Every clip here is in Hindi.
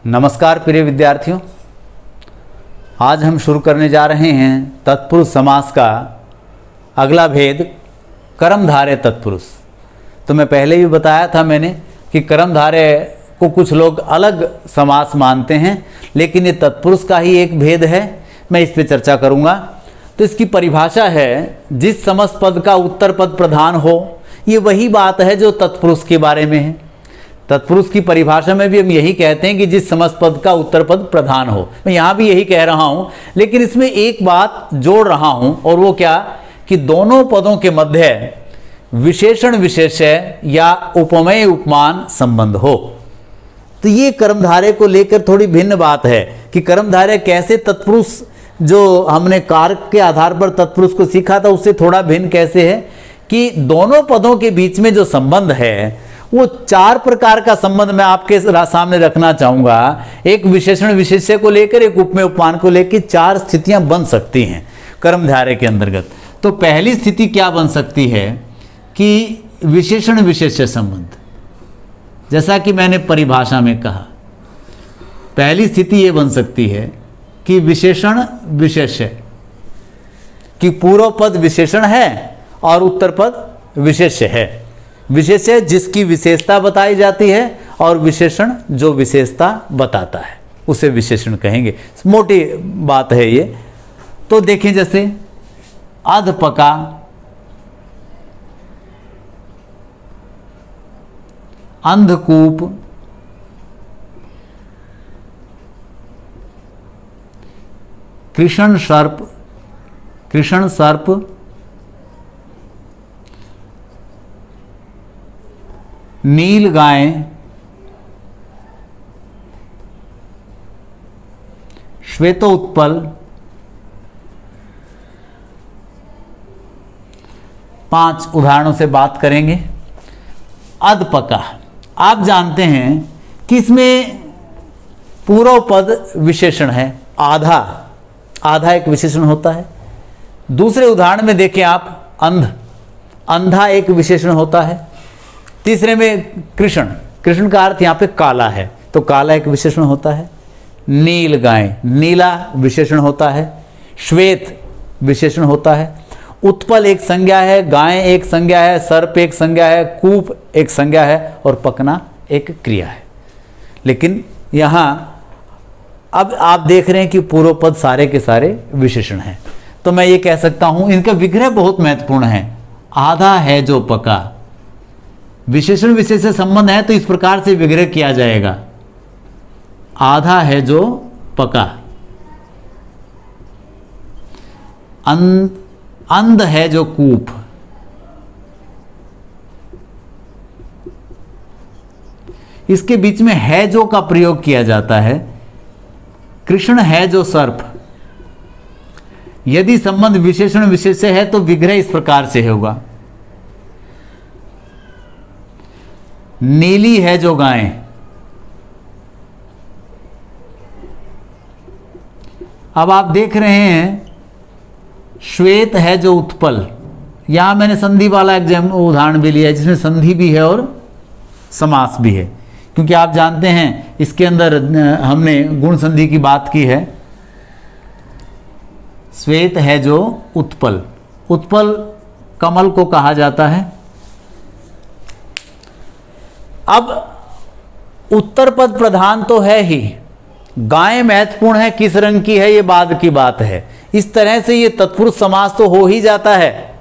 नमस्कार प्रिय विद्यार्थियों, आज हम शुरू करने जा रहे हैं तत्पुरुष समास का अगला भेद कर्मधारय तत्पुरुष। तो मैं पहले भी बताया था मैंने कि कर्मधारय को कुछ लोग अलग समास मानते हैं, लेकिन ये तत्पुरुष का ही एक भेद है। मैं इस पे चर्चा करूंगा। तो इसकी परिभाषा है, जिस समस्त पद का उत्तर पद प्रधान हो। ये वही बात है जो तत्पुरुष के बारे में है। तत्पुरुष की परिभाषा में भी हम यही कहते हैं कि जिस समस्त पद का उत्तर पद प्रधान हो। मैं यहाँ भी यही कह रहा हूँ, लेकिन इसमें एक बात जोड़ रहा हूँ, और वो क्या कि दोनों पदों के मध्य विशेषण विशेष्य या उपमेय उपमान संबंध हो। तो ये कर्मधारय को लेकर थोड़ी भिन्न बात है कि कर्मधारय कैसे तत्पुरुष, जो हमने कारक के आधार पर तत्पुरुष को सीखा था, उससे थोड़ा भिन्न कैसे है कि दोनों पदों के बीच में जो संबंध है वो चार प्रकार का संबंध मैं आपके सामने रखना चाहूंगा। एक विशेषण विशेष्य को लेकर, एक उपमेय उपमान को लेकर चार स्थितियां बन सकती हैं कर्मधारय के अंतर्गत। तो पहली स्थिति क्या बन सकती है कि विशेषण विशेष्य संबंध, जैसा कि मैंने परिभाषा में कहा। पहली स्थिति ये बन सकती है कि विशेषण विशेष्य, कि पूर्व पद विशेषण है और उत्तर पद विशेष्य है। विशेष्य जिसकी विशेषता बताई जाती है और विशेषण जो विशेषता बताता है उसे विशेषण कहेंगे। मोटी बात है ये। तो देखें, जैसे अधपका, अंधकूप, कृष्ण सर्प, नील गाय, श्वेतोत्पल, पांच उदाहरणों से बात करेंगे। अधपका, आप जानते हैं कि इसमें पूर्व पद विशेषण है। आधा एक विशेषण होता है। दूसरे उदाहरण में देखें आप, अंधा एक विशेषण होता है। तीसरे में कृष्ण का अर्थ यहाँ पे काला है, तो काला एक विशेषण होता है। नील गाय, नीला विशेषण होता है। श्वेत विशेषण होता है। उत्पल एक संज्ञा है, गाय एक संज्ञा है, सर्प एक संज्ञा है, कूप एक संज्ञा है और पकना एक क्रिया है। लेकिन यहाँ अब आप देख रहे हैं कि पूर्व पद सारे के सारे विशेषण हैं। तो मैं ये कह सकता हूं इनका विग्रह बहुत महत्वपूर्ण है। आधा है जो पका, विशेषण विशेष से संबंध है, तो इस प्रकार से विग्रह किया जाएगा। आधा है जो पका, अंध है जो कूप, इसके बीच में है जो का प्रयोग किया जाता है। कृष्ण है जो सर्प। यदि संबंध विशेषण विशेष्य है तो विग्रह इस प्रकार से होगा। नीली है जो गाय, अब आप देख रहे हैं श्वेत है जो उत्पल। यहां मैंने संधि वाला उदाहरण भी लिया है, जिसमें संधि भी है और समास भी है, क्योंकि आप जानते हैं इसके अंदर हमने गुण संधि की बात की है। श्वेत है जो उत्पल, उत्पल कमल को कहा जाता है। अब उत्तर पद प्रधान तो है ही, गाय महत्वपूर्ण है, किस रंग की है ये बाद की बात है। इस तरह से ये तत्पुरुष समास तो हो ही जाता है,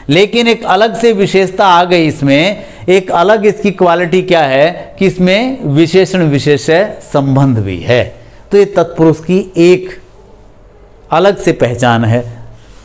लेकिन एक अलग से विशेषता आ गई इसमें। एक अलग इसकी क्वालिटी क्या है कि इसमें विशेषण विशेष्य संबंध भी है। तो ये तत्पुरुष की एक अलग से पहचान है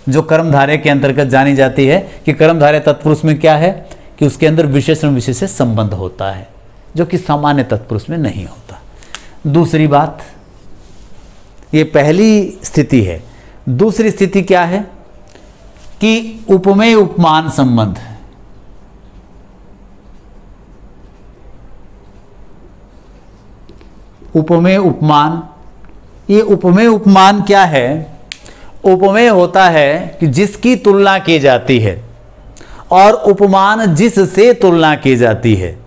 जो कर्मधारय के अंतर्गत जानी जाती है कि कर्मधारय तत्पुरुष में क्या है कि उसके अंदर विशेषण विशेष्य संबंध होता है, जो कि सामान्य तत्पुरुष में नहीं होता। दूसरी बात, ये पहली स्थिति है। दूसरी स्थिति क्या है कि उपमेय उपमान संबंध। उपमेय उपमान, ये उपमेय उपमान क्या है? उपमेय होता है कि जिसकी तुलना की जाती है और उपमान जिससे तुलना की जाती है।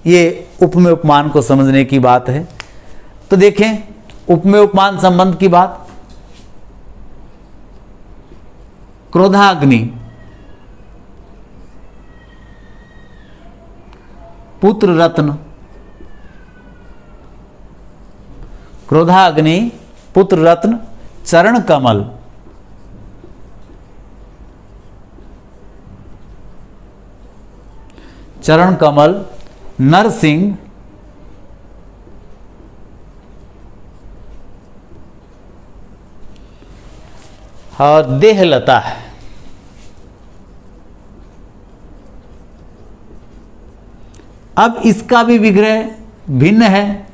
ये उपमेय उपमान को समझने की बात है। तो देखें उपमेय उपमान संबंध की बात, क्रोधाग्नि पुत्र रत्न, क्रोधाग्नि पुत्र रत्न, चरण कमल, चरण कमल, नरसिंह, और देहलता। अब इसका भी विग्रह भिन्न है,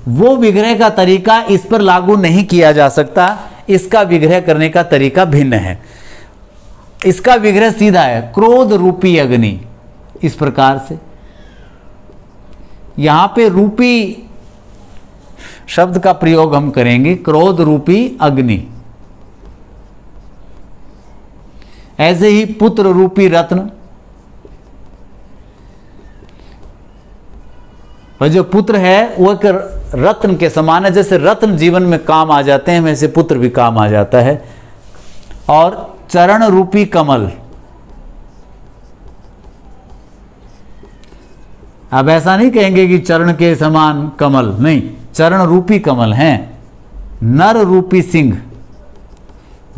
वो विग्रह का तरीका इस पर लागू नहीं किया जा सकता, इसका विग्रह करने का तरीका भिन्न है। इसका विग्रह सीधा है, क्रोध रूपी अग्नि, इस प्रकार से। यहां पे रूपी शब्द का प्रयोग हम करेंगे, क्रोध रूपी अग्नि। ऐसे ही पुत्र रूपी रत्न, और जो पुत्र है वो एक रत्न के समान है, जैसे रत्न जीवन में काम आ जाते हैं वैसे पुत्र भी काम आ जाता है। और चरण रूपी कमल, अब ऐसा नहीं कहेंगे कि चरण के समान कमल, नहीं, चरण रूपी कमल हैं। नर रूपी सिंह,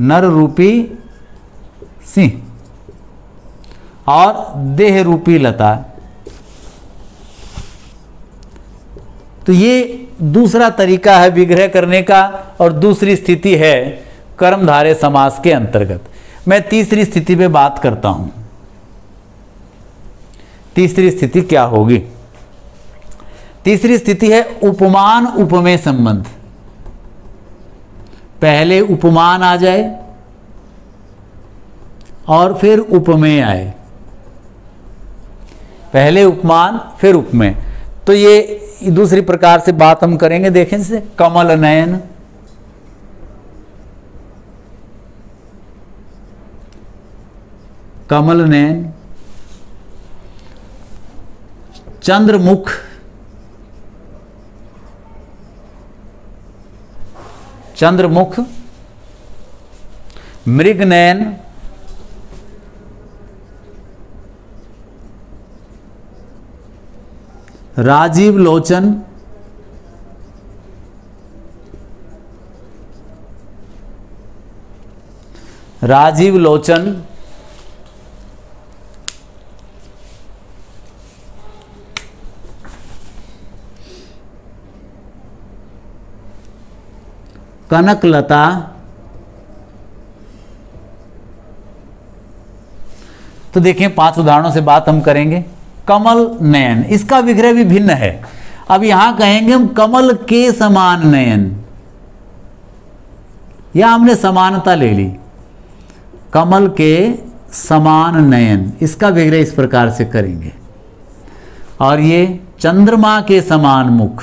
नर रूपी सिंह, और देह रूपी लता। तो ये दूसरा तरीका है विग्रह करने का, और दूसरी स्थिति है कर्मधारय समास के अंतर्गत। मैं तीसरी स्थिति पे बात करता हूं। तीसरी स्थिति क्या होगी? तीसरी स्थिति है उपमान उपमेय संबंध। पहले उपमान आ जाए और फिर उपमेय आए, पहले उपमान फिर उपमेय। तो ये दूसरी प्रकार से बात हम करेंगे। देखें जैसे कमल नयन, कमल नयन, चंद्रमुख, चंद्रमुख, मृग नयन, राजीव लोचन, राजीव लोचन, कनकलता, तो देखें 5 उदाहरणों से बात हम करेंगे। कमल नयन, इसका विग्रह भी भिन्न है। अब यहां कहेंगे हम कमल के समान नयन, या हमने समानता ले ली, कमल के समान नयन, इसका विग्रह इस प्रकार से करेंगे। और ये चंद्रमा के समान मुख,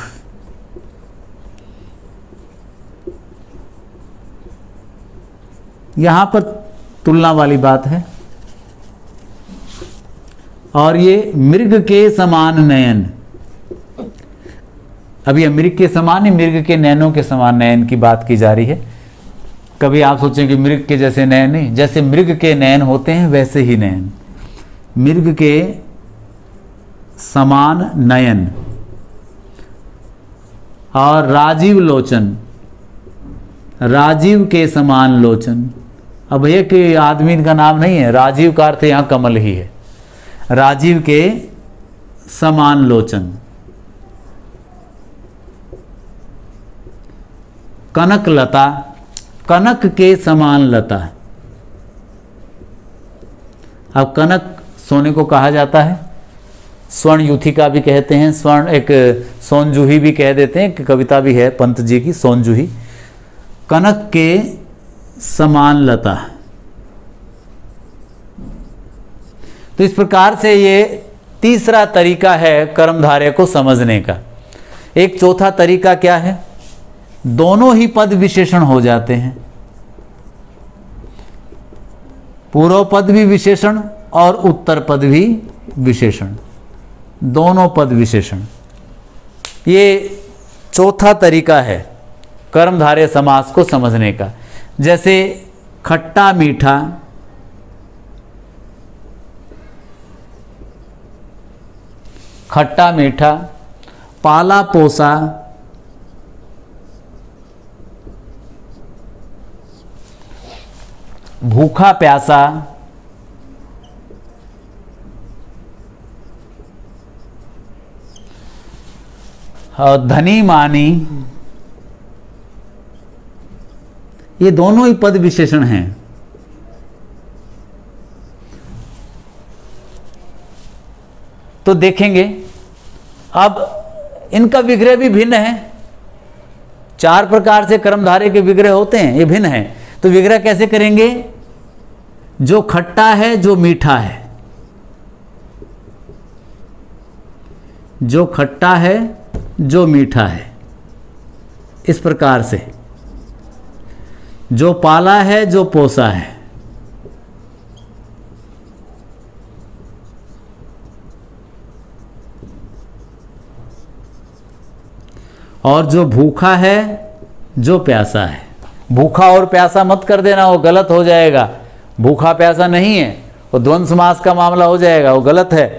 यहां पर तुलना वाली बात है। और ये मृग के समान नयन, अब ये मृग के समान ही, मृग के नयनों के समान नयन की बात की जा रही है। कभी आप सोचें कि मृग के जैसे नयन नहीं, जैसे मृग के नयन होते हैं वैसे ही नयन, मृग के समान नयन। और राजीव लोचन, राजीव के समान लोचन। अब एक आदमी का नाम नहीं है, राजीव का अर्थ यहां कमल ही है। राजीव के समान लोचन। कनक लता, कनक के समान लता। अब कनक सोने को कहा जाता है, स्वर्ण युथिका भी कहते हैं, स्वर्ण एक सोनजूही भी कह देते हैं, कविता भी है पंत जी की, सोनजूही। कनक के समान लता। तो इस प्रकार से ये तीसरा तरीका है कर्मधारय को समझने का। एक चौथा तरीका क्या है? दोनों ही पद विशेषण हो जाते हैं, पूर्व पद भी विशेषण और उत्तर पद भी विशेषण, दोनों पद विशेषण। ये चौथा तरीका है कर्मधारय समास को समझने का। जैसे खट्टा मीठा, खट्टा मीठा, पाला पोसा, भूखा प्यासा, और धनी मानी, ये दोनों ही पद विशेषण हैं। तो देखेंगे अब इनका विग्रह भी भिन्न है। 4 प्रकार से कर्मधारय के विग्रह होते हैं, ये भिन्न है। तो विग्रह कैसे करेंगे? जो खट्टा है, जो मीठा है, जो खट्टा है, जो मीठा है, इस प्रकार से। जो पाला है, जो पोसा है, और जो भूखा है, जो प्यासा है। भूखा और प्यासा मत कर देना, वो गलत हो जाएगा। भूखा प्यासा नहीं है, वो द्वंद्व समास का मामला हो जाएगा, वो गलत है,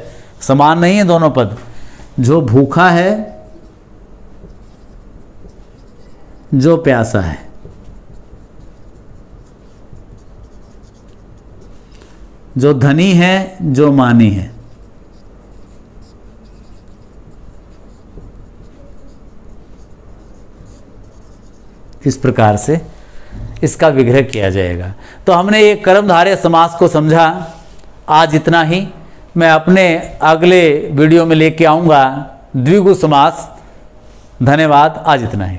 समान नहीं है दोनों पद। जो भूखा है, जो प्यासा है, जो धनी है, जो मानी है, इस प्रकार से इसका विग्रह किया जाएगा। तो हमने ये कर्मधारय समास को समझा। आज इतना ही। मैं अपने अगले वीडियो में लेके आऊँगा द्विगु समास। धन्यवाद। आज इतना ही।